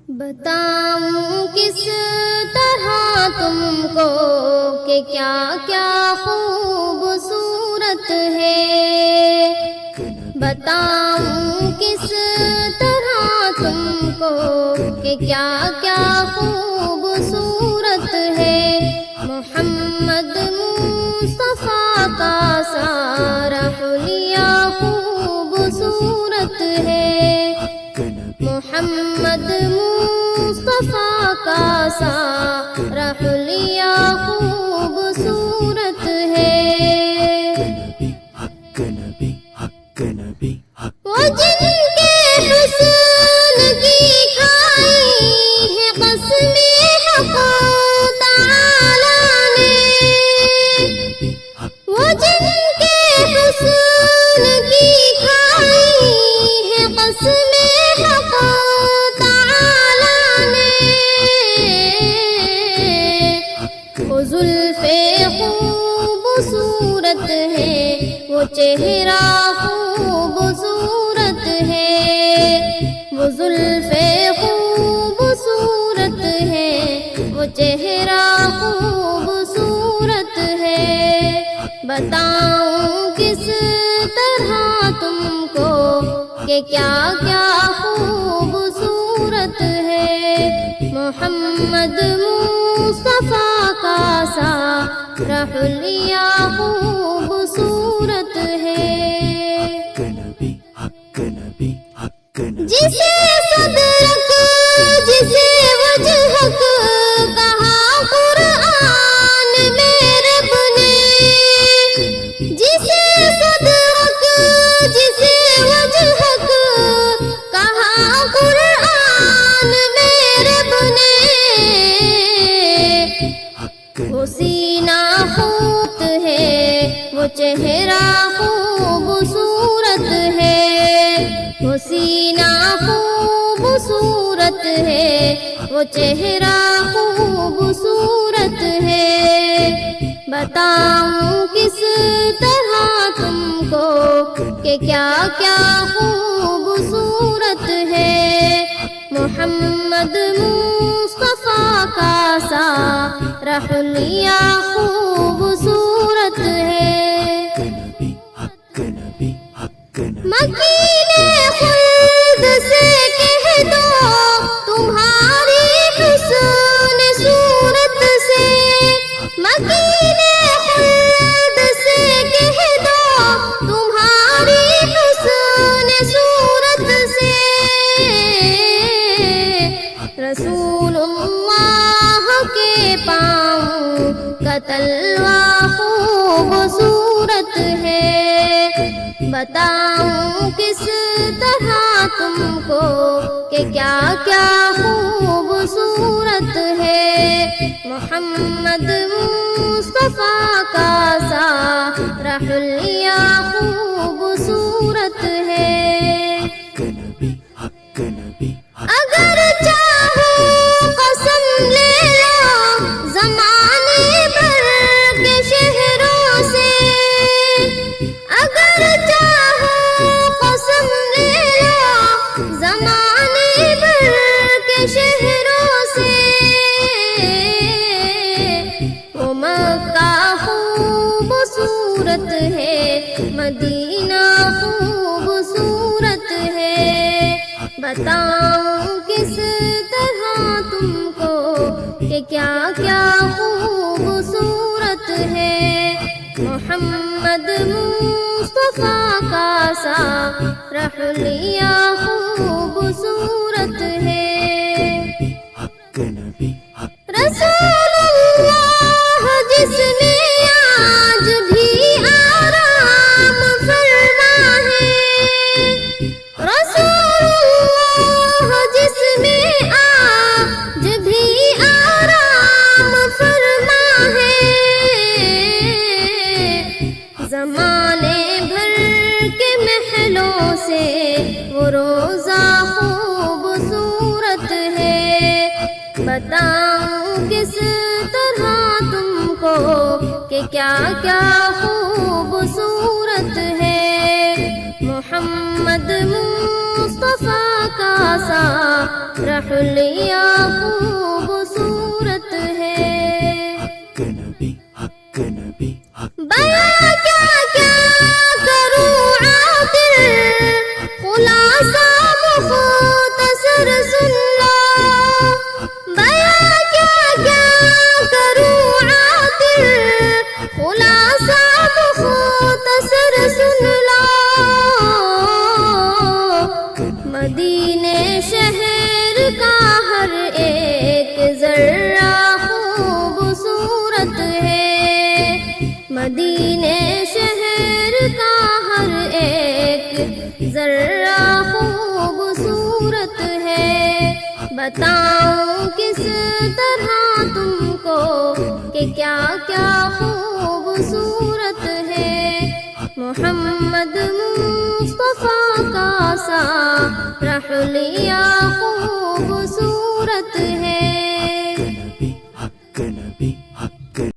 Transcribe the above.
بتاؤں کس طرح تم کو کہ کیا کیا خوبصورت ہے، بتاؤں کس طرح تم کو کہ کیا کیا خوبصورت ہے۔ محمد مصطفیٰ کا سارا حلیہ خوبصورت ہے، محمد مصطفیٰ کا سارا حلیہ خوبصورت ہے۔ وہ جن کے حسن کی کھائی ہے قسم حق تعالی نے، وہ جن کے حسن کی کھائی ہے قسم حق تعالی نے، وہ زلف خوبصورت ہے، وہ چہرہ خوبصورت ہے، وہ زلف خوبصورت ہے، وہ چہرہ خوبصورت ہے۔ بتاؤں کس طرح تم کو کہ کیا کیا خوبصورت ہے، محمد مصطفیٰ کا سارا حلیہ خوبصورت ہے۔ جسے صدرک جسے وجہک کہا قرآن میں رب نے، جسے صدرک جسے وجہک کہا قرآن میں رب نے، وہ سینہ خوبصورت ہے، وہ چہرہ خوبصورت ہے، وہ سینہ خوبصورت ہے، وہ چہرہ خوبصورت ہے۔ بتاؤں کس طرح تم کو کہ کیا کیا خوبصورت ہے، محمد مصطفیٰ کا سارا حلیہ خوبصورت ہے۔ مکین خلد سے کہہ دو تمہاری حسن صورت سے، مکین خلد سے کہہ دو تمہاری حسن صورت سے، رسول اللہ کے پاؤں کا تلوہ خوبصورت ہے۔ بتاؤں کس طرح تم کو کہ کیا کیا خوبصورت ہے، محمد مصطفیٰ کا سارا حلیہ خوبصورت ہے۔ اگر چاہو قسم لے لو زمانے بھر کے شہروں سے، اگر چاہو قسم لے لو زمانے بھر کے شہروں سے، وہ مکہ خوبصورت ہے، مدینہ خوبصورت ہے۔ بتاؤں کس طرح تم کو کہ کیا کیا خوبصورت ہے، محمد مصطفیٰ کا سارا حلیہ خوبصورت ہے۔ رسول اللہ جس نے آج بھی آرام فرما ہے، رسول اللہ جس نے آج بھی آرام فرما ہے، زمانے بھر کے محلوں سے وہ روزہ خوبصورت ہے۔ بتاؤں کس طرح تم کو کہ کیا کیا خوبصورت ہے، محمد مصطفیٰ کا سارا رحلیا خوبصورت ہے حق نبی حق نبی حق بیاں کیا کیا کروں عاطر خلاصہ مختصر سن لو بیاں کیا کیا کروں عاطر خلاصہ مختصر سن لو مدینے شہر کا ہر ایک ذرہ خوبصورت ہے مدینے شہر کا ہر ایک ذرہ خوبصورت ہے بتاؤں کس طرح تم کو کہ کیا کیا خوبصورت ہے محمد مصطفیٰ کا سارا حلیہ خوبصورت ہے نبی حق نبی